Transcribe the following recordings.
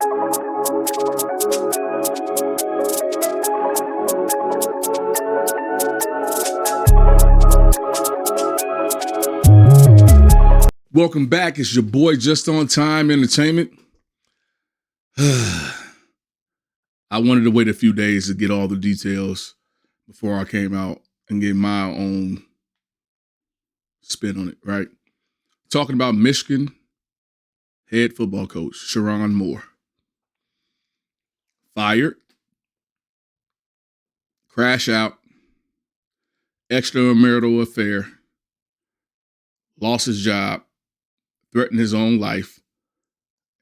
Welcome back. It's your boy Just On Time Entertainment. I wanted to wait a few days to get all the details before I came out and get my own spin on it, right? Talking about Michigan head football coach Sherrone Moore. Fired, crash out, extramarital affair, lost his job, threatened his own life,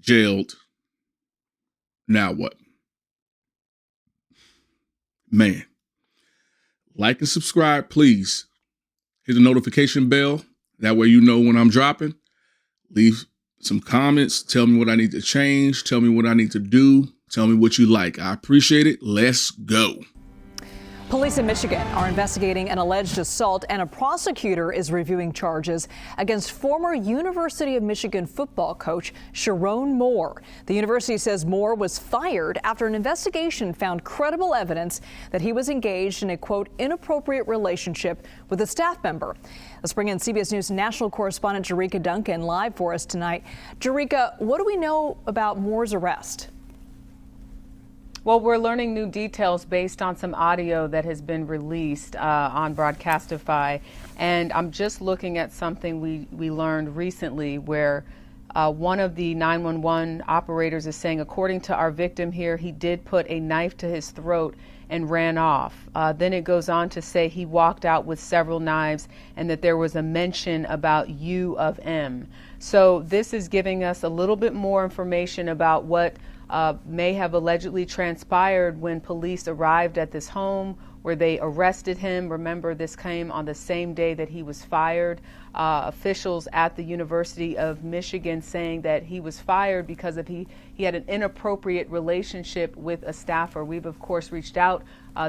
jailed. Now what? Man. Like and subscribe, please. Hit the notification bell. That way you know when I'm dropping. Leave some comments. Tell me what I need to change. Tell me what I need to do. Tell me what you like. I appreciate it. Let's go. Police in Michigan are investigating an alleged assault, and a prosecutor is reviewing charges against former University of Michigan football coach Sherrone Moore. The university says Moore was fired after an investigation found credible evidence that he was engaged in a, quote, inappropriate relationship with a staff member. Let's bring in CBS News national correspondent Jerika Duncan live for us tonight. Jerika, what do we know about Moore's arrest? Well, we're learning new details based on some audio that has been released on Broadcastify. And I'm just looking at something we learned recently where one of the 911 operators is saying, according to our victim here, he did put a knife to his throat and ran off. Then it goes on to say he walked out with several knives and that there was a mention about U of M. So this is giving us a little bit more information about what may have allegedly transpired when police arrived at this home where they arrested him. Remember, this came on the same day that he was fired. Officials at the University of Michigan saying that he was fired because he had an inappropriate relationship with a staffer. We've, of course, reached out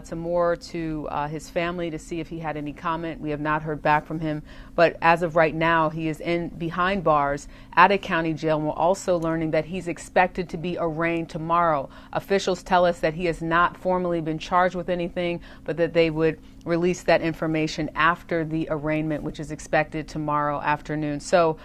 to Moore, to his family, to see if he had any comment. We have not heard back from him. But as of right now, he is behind bars at a county jail. And we're also learning that he's expected to be arraigned tomorrow. Officials tell us that he has not formally been charged with anything, but that they would release that information after the arraignment, which is expected tomorrow afternoon. So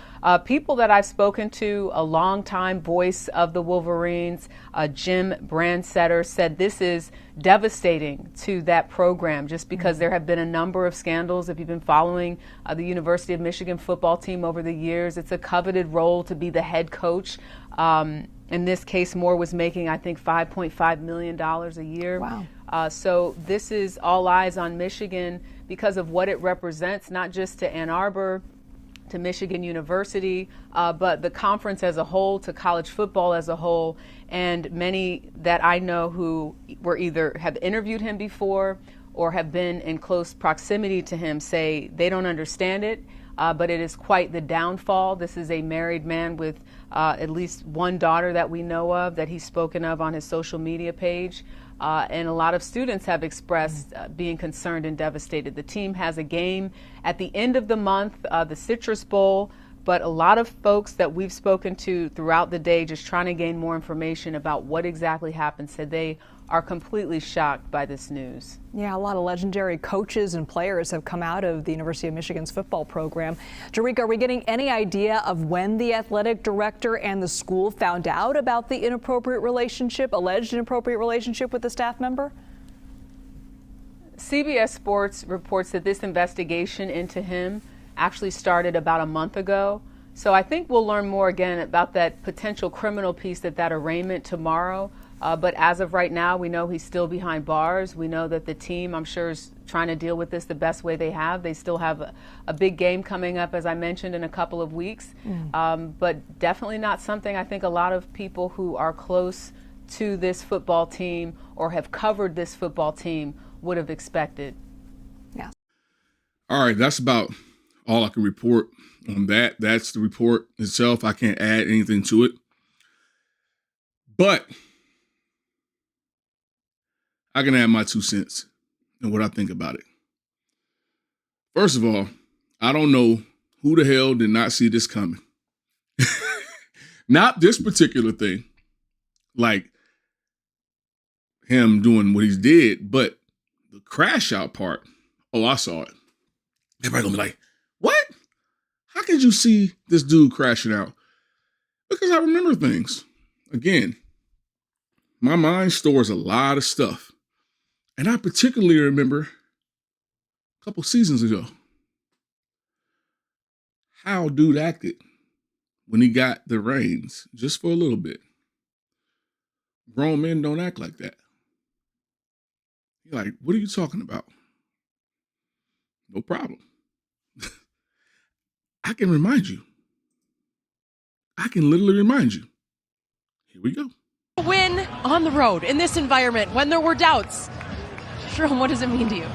people that I've spoken to, a longtime voice of the Wolverines, Jim Brandsetter, said this is devastating to that program just because there have been a number of scandals. If you've been following the University of Michigan football team over the years, it's a coveted role to be the head coach. In this case, Moore was making, I think, $5.5 million a year. Wow. So this is all eyes on Michigan because of what it represents, not just to Ann Arbor, to Michigan University, but the conference as a whole, to college football as a whole. And many that I know who were either have interviewed him before or have been in close proximity to him say they don't understand it, but it is quite the downfall. This is a married man with at least one daughter that we know of, that he's spoken of on his social media page. And a lot of students have expressed being concerned and devastated. The team has a game at the end of the month, the Citrus Bowl, but a lot of folks that we've spoken to throughout the day just trying to gain more information about what exactly happened said they are completely shocked by this news. Yeah, a lot of legendary coaches and players have come out of the University of Michigan's football program. Jerika, are we getting any idea of when the athletic director and the school found out about the alleged inappropriate relationship with the staff member? CBS Sports reports that this investigation into him actually started about a month ago. So I think we'll learn more again about that potential criminal piece that arraignment tomorrow. But as of right now, we know he's still behind bars. We know that the team, I'm sure, is trying to deal with this the best way they have. They still have a big game coming up, as I mentioned, in a couple of weeks. But definitely not something I think a lot of people who are close to this football team or have covered this football team would have expected. Yeah. All right, that's about all I can report on that. That's the report itself. I can't add anything to it. But I can add my 2 cents and what I think about it. First of all, I don't know who the hell did not see this coming. Not this particular thing. like him doing what he did, but the crash out part, oh, I saw it. Everybody gonna be like, what? How could you see this dude crashing out? Because I remember things. Again, my mind stores a lot of stuff. And I particularly remember a couple seasons ago how dude acted when he got the reins just for a little bit. Grown men don't act like that. You're like, what are you talking about? No problem. I can remind you. I can literally remind you. Here we go. Win on the road in this environment when there were doubts. Sherrone, what does it mean to you?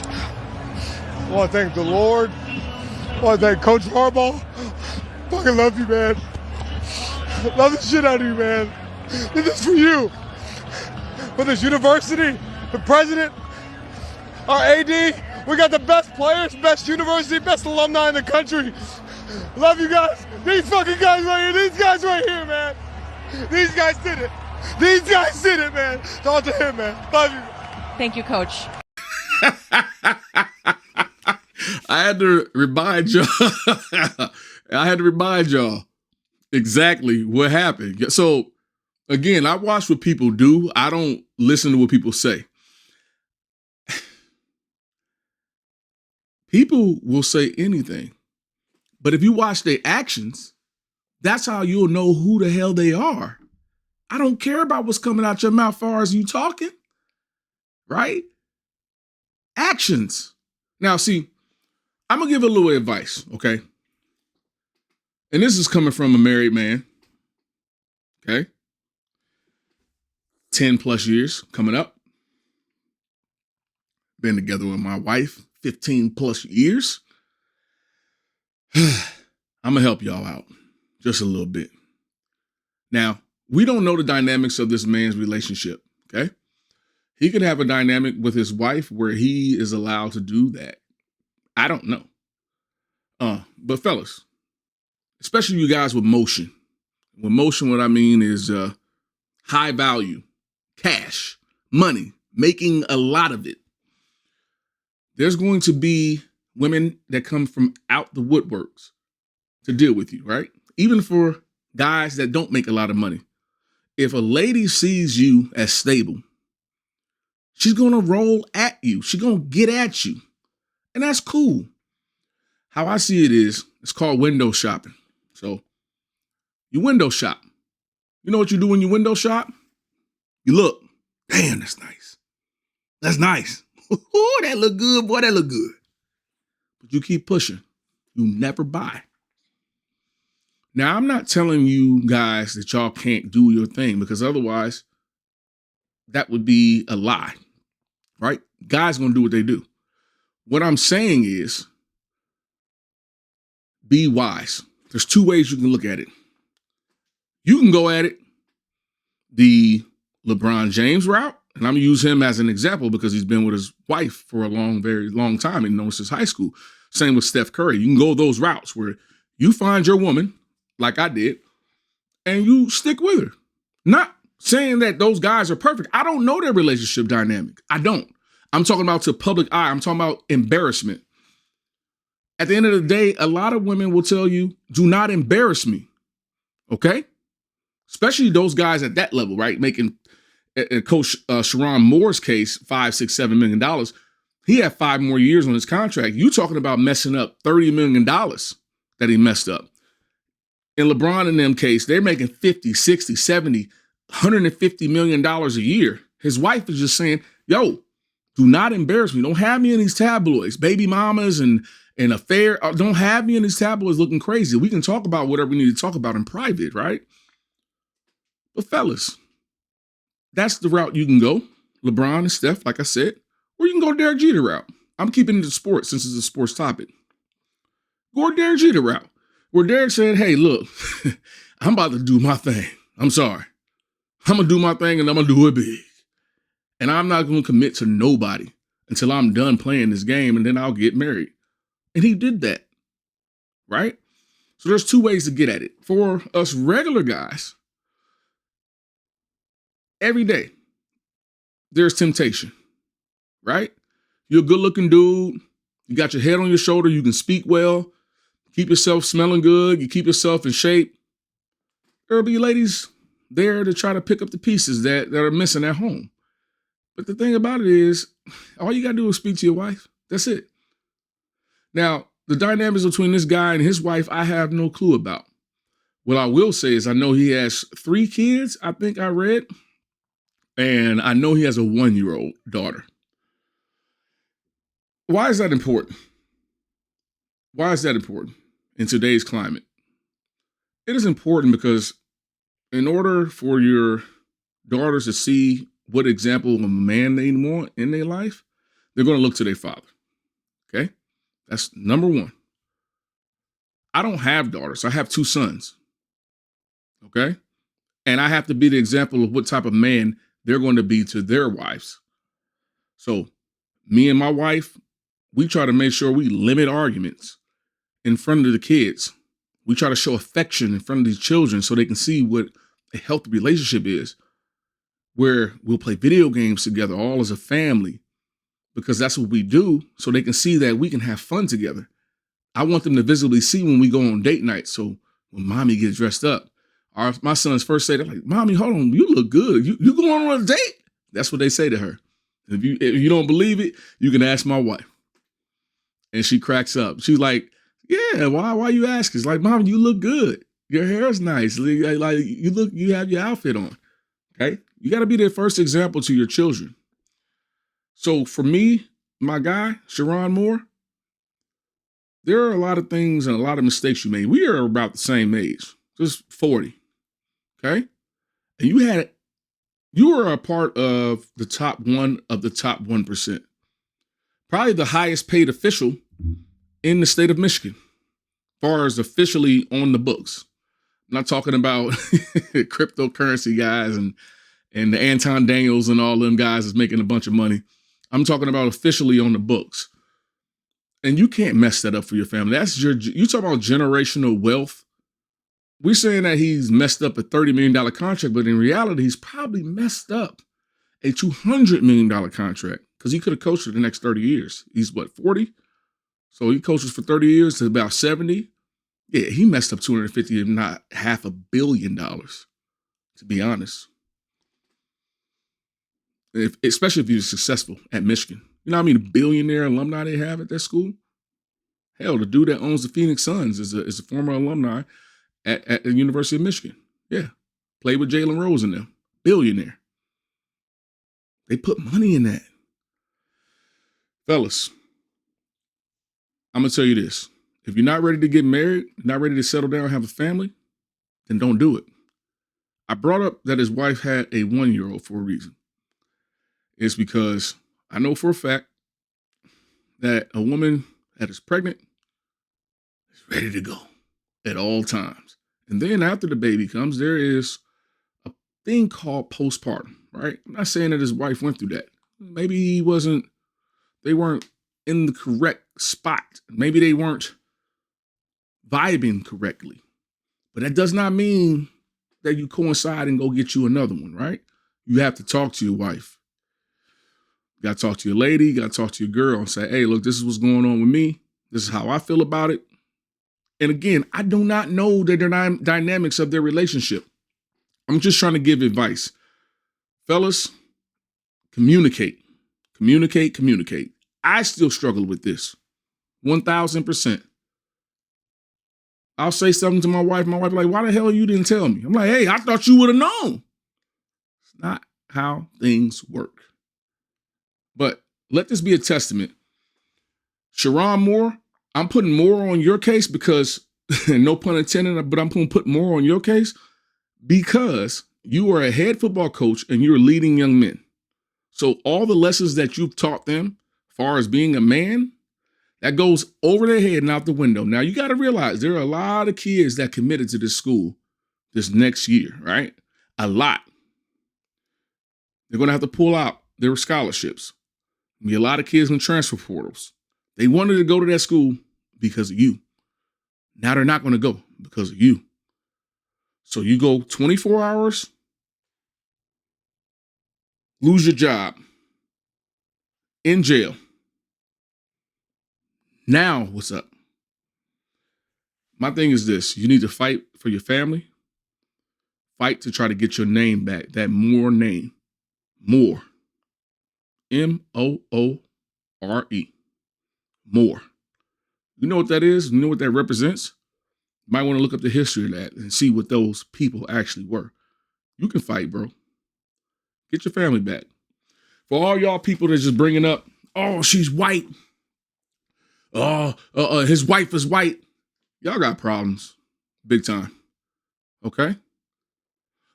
I want to thank the Lord. I want to thank Coach Harbaugh. Fucking love you, man. Love the shit out of you, man. This is for you. For this university, the president, our AD. We got the best players, best university, best alumni in the country. Love you guys. These fucking guys right here. These guys right here, man. These guys did it. These guys did it, man. Talk to him, man. Love you. Thank you, Coach. I had to remind y'all exactly what happened. So, again, I watch what people do. I don't listen to what people say. People will say anything. But if you watch their actions, that's how you'll know who the hell they are. I don't care about what's coming out your mouth as far as you talking, right? Actions. Now, see, I'm going to give a little advice, okay? And this is coming from a married man, okay? 10 plus years coming up. Been together with my wife 15 plus years. I'm going to help y'all out just a little bit. Now, we don't know the dynamics of this man's relationship, okay? He could have a dynamic with his wife where he is allowed to do that. I don't know. But fellas, especially you guys with motion. With motion, what I mean is high value, cash, money, making a lot of it. There's going to be women that come from out the woodworks to deal with you, right? Even for guys that don't make a lot of money. If a lady sees you as stable, she's going to roll at you. She's going to get at you. And that's cool. How I see it is, it's called window shopping. So you window shop. You know what you do when you window shop? You look, damn, that's nice. That's nice. Oh, that look good, boy, that look good. But you keep pushing. You never buy. Now, I'm not telling you guys that y'all can't do your thing because otherwise that would be a lie, right? Guys gonna do what they do. What I'm saying is be wise. There's two ways you can look at it. You can go at it the LeBron James route, and I'm gonna use him as an example because he's been with his wife for a very long time and known since high school. Same with Steph Curry. You can go those routes where you find your woman, like I did, and you stick with her. Not saying that those guys are perfect. I don't know their relationship dynamic. I don't. I'm talking about to public eye. I'm talking about embarrassment. At the end of the day, a lot of women will tell you, do not embarrass me. Okay? Especially those guys at that level, right? Making Coach Sherrone Moore's case, $5, $6, $7 million. He had 5 more years on his contract. You talking about messing up $30 million that he messed up. In LeBron and them case, they're making 50, 60, 70, $150 million a year. His wife is just saying, yo, do not embarrass me. Don't have me in these tabloids, baby mamas and affair. Don't have me in these tabloids looking crazy. We can talk about whatever we need to talk about in private, right? But fellas, that's the route you can go. LeBron and Steph, like I said, or you can go Derek Jeter route. I'm keeping it to sports since it's a sports topic. Go Derek Jeter route. Where Derek said, hey, look, I'm about to do my thing. I'm sorry. I'm going to do my thing and I'm going to do it big. And I'm not going to commit to nobody until I'm done playing this game and then I'll get married. And he did that, right? So there's 2 ways to get at it. For us regular guys, Every day, there's temptation, right? You're a good looking dude. You got your head on your shoulder. You can speak well. Keep yourself smelling good. You keep yourself in shape. There'll be ladies there to try to pick up the pieces that are missing at home. But the thing about it is, all you got to do is speak to your wife. That's it. Now, the dynamics between this guy and his wife, I have no clue about. What I will say is I know he has 3 kids, I think I read, and I know he has a 1-year-old daughter. Why is that important? Why is that important in today's climate? It is important because in order for your daughters to see what example of a man they want in their life, they're going to look to their father. Okay? That's number one. I don't have daughters. I have 2 sons. Okay? And I have to be the example of what type of man they're going to be to their wives. So me and my wife, we try to make sure we limit arguments in front of the kids. We try to show affection in front of these children so they can see what a healthy relationship is, where we'll play video games together all as a family, because that's what we do, so they can see that we can have fun together. I want them to visibly see when we go on date night. So when mommy gets dressed up, my sons first say, they're like, "Mommy, hold on, you look good. You going on a date?" That's what they say to her. If you don't believe it, you can ask my wife. And she cracks up. She's like, "Yeah, why you asking?" It's like, "Mom, you look good. Your hair is nice. Like you have your outfit on." Okay? You got to be the first example to your children. So for me, my guy, Sherrone Moore, there are a lot of things and a lot of mistakes you made. We are about the same age, just 40. Okay? And you were a part of the top 1%. Probably the highest paid official in the state of Michigan, as far as officially on the books. I'm not talking about cryptocurrency guys and the Anton Daniels and all them guys is making a bunch of money. I'm talking about officially on the books. And you can't mess that up for your family. You talk about generational wealth. We're saying that he's messed up a $30 million contract, but in reality, he's probably messed up a $200 million contract because he could have coached for the next 30 years. He's 40? So he coaches for 30 years to about 70. Yeah, he messed up 250, if not $500 million, to be honest. Especially if you're successful at Michigan. You know how many billionaire alumni they have at that school? Hell, the dude that owns the Phoenix Suns is a former alumni at the University of Michigan. Yeah. Played with Jalen Rose in them. Billionaire. They put money in that. Fellas, I'm going to tell you this. If you're not ready to get married, not ready to settle down and have a family, then don't do it. I brought up that his wife had a 1-year-old for a reason. It's because I know for a fact that a woman that is pregnant is ready to go at all times. And then after the baby comes, there is a thing called postpartum, right? I'm not saying that his wife went through that. Maybe they weren't in the correct spot. Maybe they weren't vibing correctly. But that does not mean that you coincide and go get you another one, right? You have to talk to your wife. You got to talk to your lady. You got to talk to your girl and say, "Hey, look, this is what's going on with me. This is how I feel about it." And again, I do not know the dynamics of their relationship. I'm just trying to give advice. Fellas, communicate. Communicate, communicate. I still struggle with this. 1,000%. I'll say something to my wife. My wife like, "Why the hell you didn't tell me?" I'm like, "Hey, I thought you would have known." It's not how things work. But let this be a testament. Sherrone Moore, I'm putting more on your case because, no pun intended, but I'm going to put more on your case because you are a head football coach and you're leading young men. So all the lessons that you've taught them, as far as being a man, that goes over their head and out the window. Now, you got to realize there are a lot of kids that committed to this school this next year, right? A lot. They're going to have to pull out their scholarships. Be a lot of kids in transfer portals. They wanted to go to that school because of you. Now they're not going to go because of you. So you go 24 hours lose your job, in jail. Now, what's up? My thing is this. You need to fight for your family. Fight to try to get your name back. That Moore name. Moore. Moore. Moore. You know what that is? You know what that represents? You might want to look up the history of that and see what those people actually were. You can fight, bro. Get your family back. For all y'all people that's just bringing up, oh, she's white. His wife is white. Y'all got problems. Big time. Okay?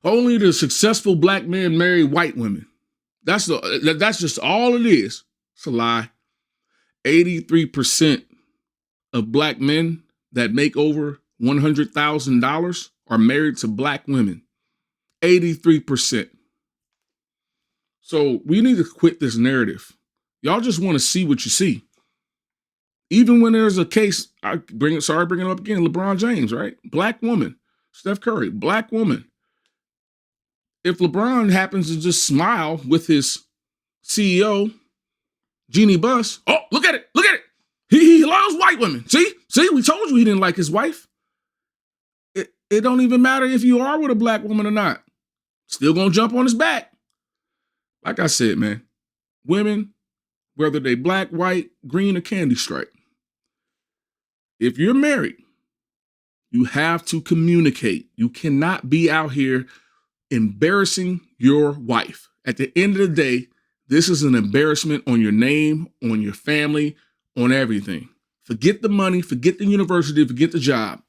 Only the successful black men marry white women. That's just all it is. It's a lie. 83% of black men that make over $100,000 are married to black women. 83%. So we need to quit this narrative. Y'all just want to see what you see. Even when there's a case, bringing it up again, LeBron James, right? Black woman. Steph Curry, black woman. If LeBron happens to just smile with his CEO, Jeannie Buss, oh, look at it. He loves white women. See, we told you he didn't like his wife. It don't even matter if you are with a black woman or not. Still gonna jump on his back. Like I said, man, women, whether they black, white, green, or candy stripe, if you're married, you have to communicate. You cannot be out here embarrassing your wife. At the end of the day, this is an embarrassment on your name, on your family, on everything. Forget the money, forget the university, forget the job.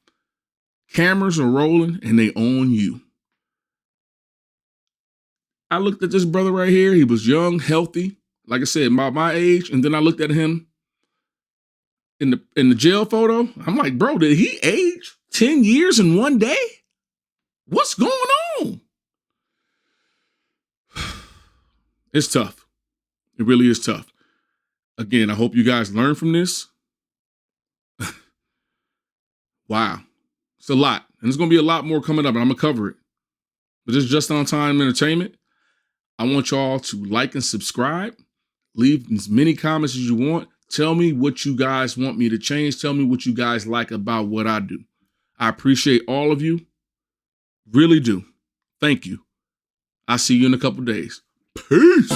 Cameras are rolling and they own you. I looked at this brother right here. He was young, healthy, like I said, my age. And then I looked at him in the jail photo. I'm like, bro, did he age 10 years in one day? What's going on? It's tough. It really is tough. Again, I hope you guys learn from this. Wow. It's a lot. And there's going to be a lot more coming up, and I'm going to cover it. But it's Just On Time Entertainment. I want y'all to like and subscribe. Leave as many comments as you want. Tell me what you guys want me to change. Tell me what you guys like about what I do. I appreciate all of you. Really do. Thank you. I'll see you in a couple days. Peace.